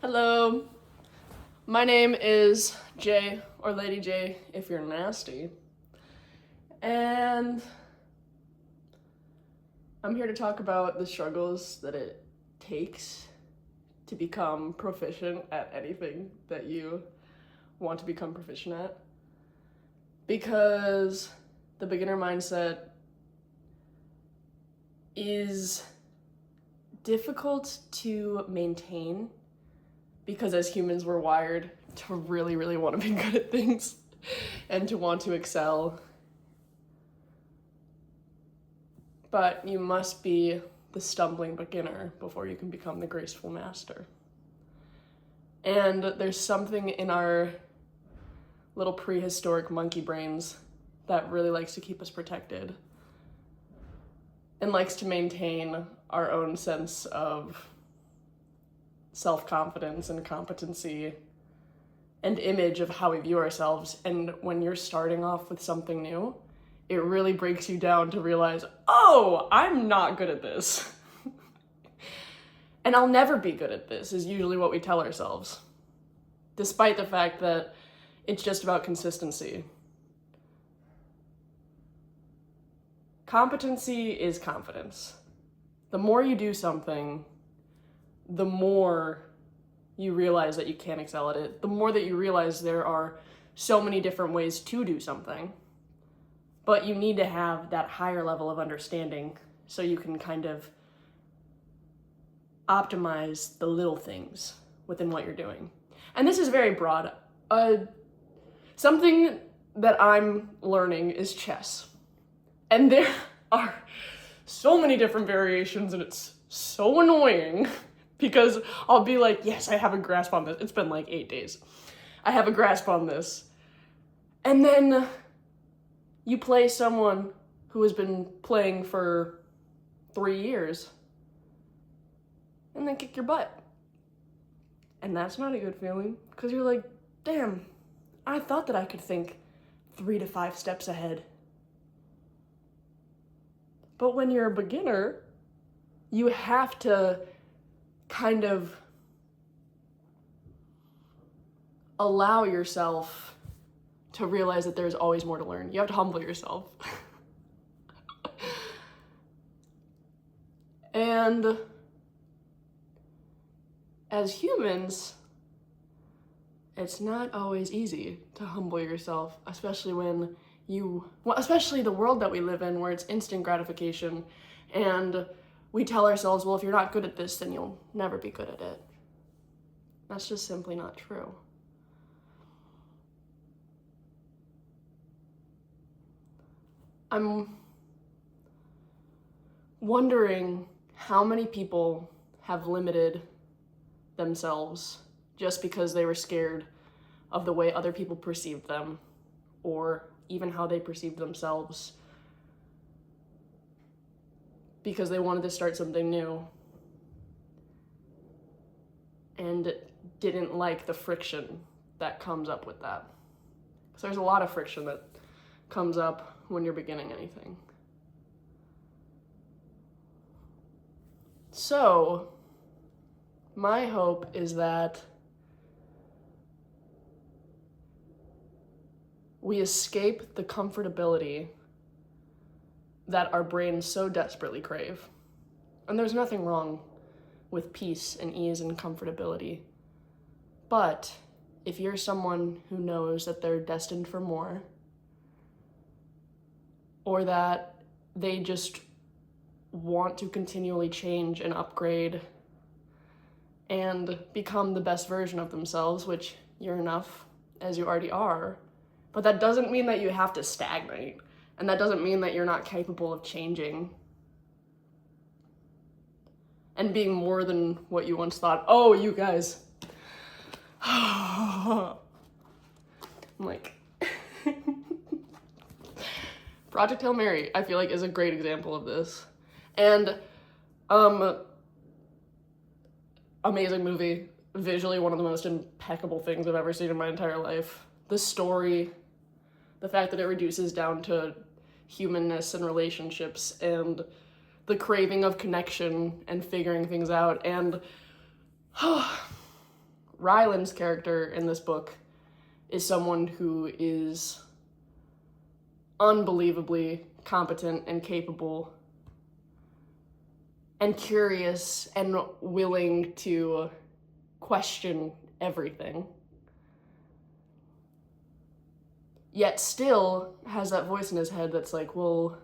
Hello, my name is Jay, or Lady J if you're nasty, and I'm here to talk about the struggles that it takes to become proficient at anything that you want to become proficient at, because the beginner mindset is difficult to maintain because as humans we're wired to really want to be good at things and to want to excel. But you must be the stumbling beginner before you can become the graceful master. And there's something in our little prehistoric monkey brains that really likes to keep us protected and likes to maintain our own sense of self-confidence and competency and image of how we view ourselves. And when you're starting off with something new, it really breaks you down to realize, oh, I'm not good at this. And I'll never be good at this is usually what we tell ourselves, despite the fact that it's just about consistency. Competency is confidence. The more you do something, the more you realize that you can excel at it, the more that you realize there are so many different ways to do something, but you need to have that higher level of understanding so you can kind of optimize the little things within what you're doing. And this is very broad. Something that I'm learning is chess. And there are so many different variations and it's so annoying because I'll be like, yes, I have a grasp on this. It's been like 8 days. I have a grasp on this. And then you play someone who has been playing for 3 years and then kick your butt. And that's not a good feeling because you're like, damn, I thought that I could think 3 to 5 steps ahead. But when you're a beginner, you have to kind of allow yourself to realize that there's always more to learn. You have to humble yourself. And as humans, it's not always easy to humble yourself, especially when especially the world that we live in where it's instant gratification and we tell ourselves, well, if you're not good at this, then you'll never be good at it. That's just simply not true. I'm wondering how many people have limited themselves just because they were scared of the way other people perceived them, or even how they perceived themselves, because they wanted to start something new and didn't like the friction that comes up with that. So there's a lot of friction that comes up when you're beginning anything. So my hope is that we escape the comfortability that our brains so desperately crave. And there's nothing wrong with peace and ease and comfortability. But if you're someone who knows that they're destined for more, or that they just want to continually change and upgrade and become the best version of themselves, which you're enough as you already are, but that doesn't mean that you have to stagnate. And that doesn't mean that you're not capable of changing and being more than what you once thought. Oh, you guys. I'm like, Project Hail Mary, I feel like, is a great example of this. And, amazing movie. Visually, one of the most impeccable things I've ever seen in my entire life. The story, the fact that it reduces down to humanness and relationships and the craving of connection and figuring things out. And Ryland's character in this book is someone who is unbelievably competent and capable and curious and willing to question everything, yet still has that voice in his head that's like, well,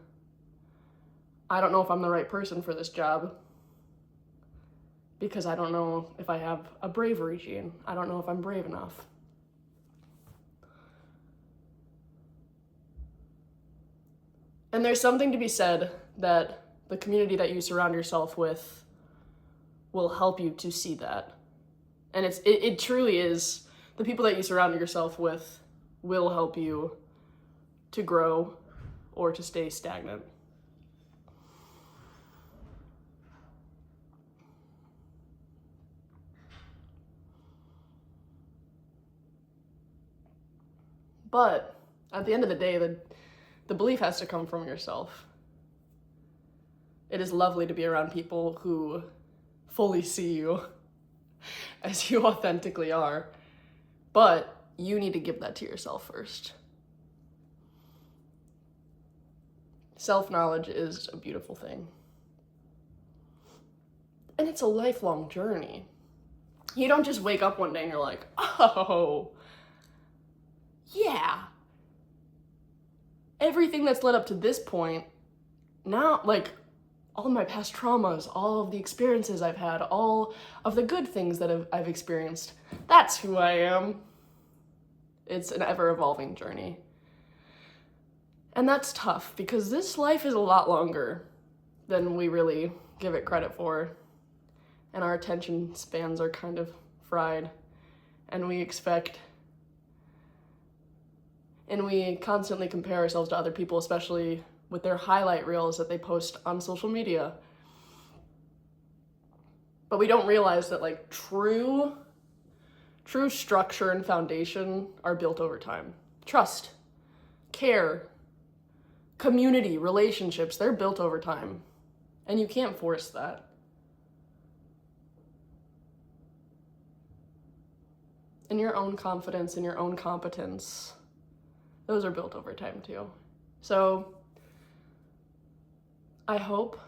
I don't know if I'm the right person for this job because I don't know if I have a bravery gene. I don't know if I'm brave enough. And there's something to be said that the community that you surround yourself with will help you to see that. And it truly is, the people that you surround yourself with will help you to grow or to stay stagnant. But at the end of the day, the belief has to come from yourself. It is lovely to be around people who fully see you as you authentically are, but you need to give that to yourself first. Self-knowledge is a beautiful thing. And it's a lifelong journey. You don't just wake up one day and you're like, oh, yeah. Everything that's led up to this point, now, like, all my past traumas, all of the experiences I've had, all of the good things that I've experienced, that's who I am. It's an ever-evolving journey. And that's tough, because this life is a lot longer than we really give it credit for. And our attention spans are kind of fried. And we constantly compare ourselves to other people, especially with their highlight reels that they post on social media. But we don't realize that, like, true structure and foundation are built over time. Trust, care, community, relationships, they're built over time. And you can't force that. And your own confidence and your own competence, those are built over time too. So I hope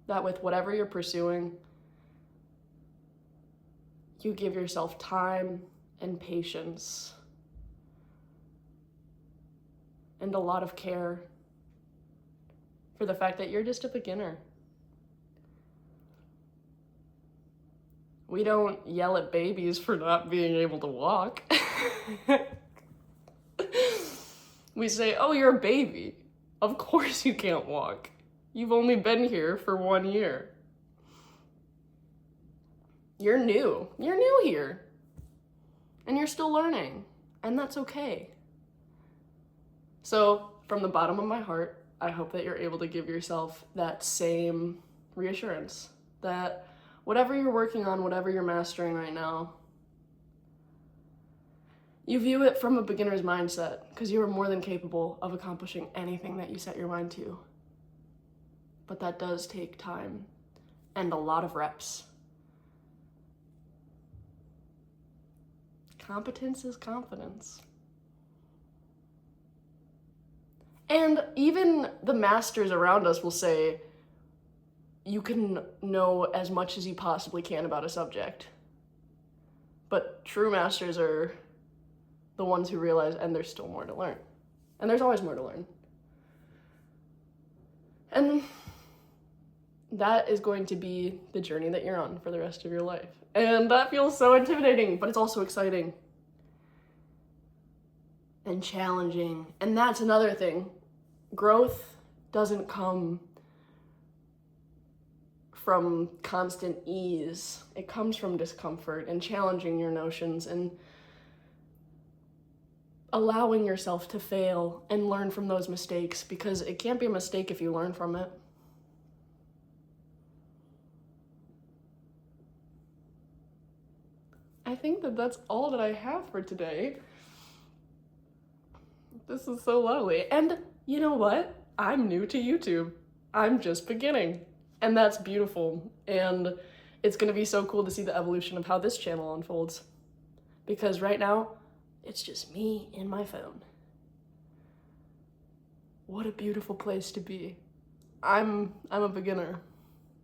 that with whatever you're pursuing, you give yourself time and patience and a lot of care for the fact that you're just a beginner. We don't yell at babies for not being able to walk. We say, oh, you're a baby. Of course you can't walk. You've only been here for 1 year. You're new. You're new here. And you're still learning. And that's okay. So, from the bottom of my heart, I hope that you're able to give yourself that same reassurance. That whatever you're working on, whatever you're mastering right now, you view it from a beginner's mindset, because you are more than capable of accomplishing anything that you set your mind to. But that does take time and a lot of reps. Competence is confidence. And even the masters around us will say, you can know as much as you possibly can about a subject. But true masters are the ones who realize, and there's still more to learn. And there's always more to learn. And that is going to be the journey that you're on for the rest of your life. And that feels so intimidating, but it's also exciting. And challenging. And that's another thing. Growth doesn't come from constant ease. It comes from discomfort and challenging your notions and allowing yourself to fail and learn from those mistakes, because it can't be a mistake if you learn from it. I think that that's all that I have for today. This is so lovely. And you know what? I'm new to YouTube. I'm just beginning. And that's beautiful. And it's gonna be so cool to see the evolution of how this channel unfolds. Because right now, it's just me and my phone. What a beautiful place to be. I'm a beginner,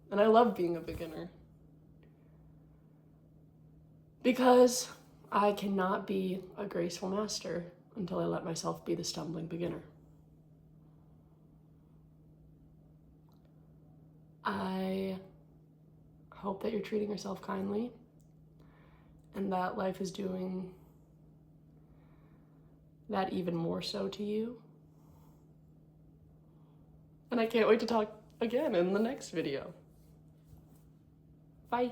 and I love being a beginner. Because I cannot be a graceful master until I let myself be the stumbling beginner. I hope that you're treating yourself kindly and that life is doing that even more so to you. And I can't wait to talk again in the next video. Bye.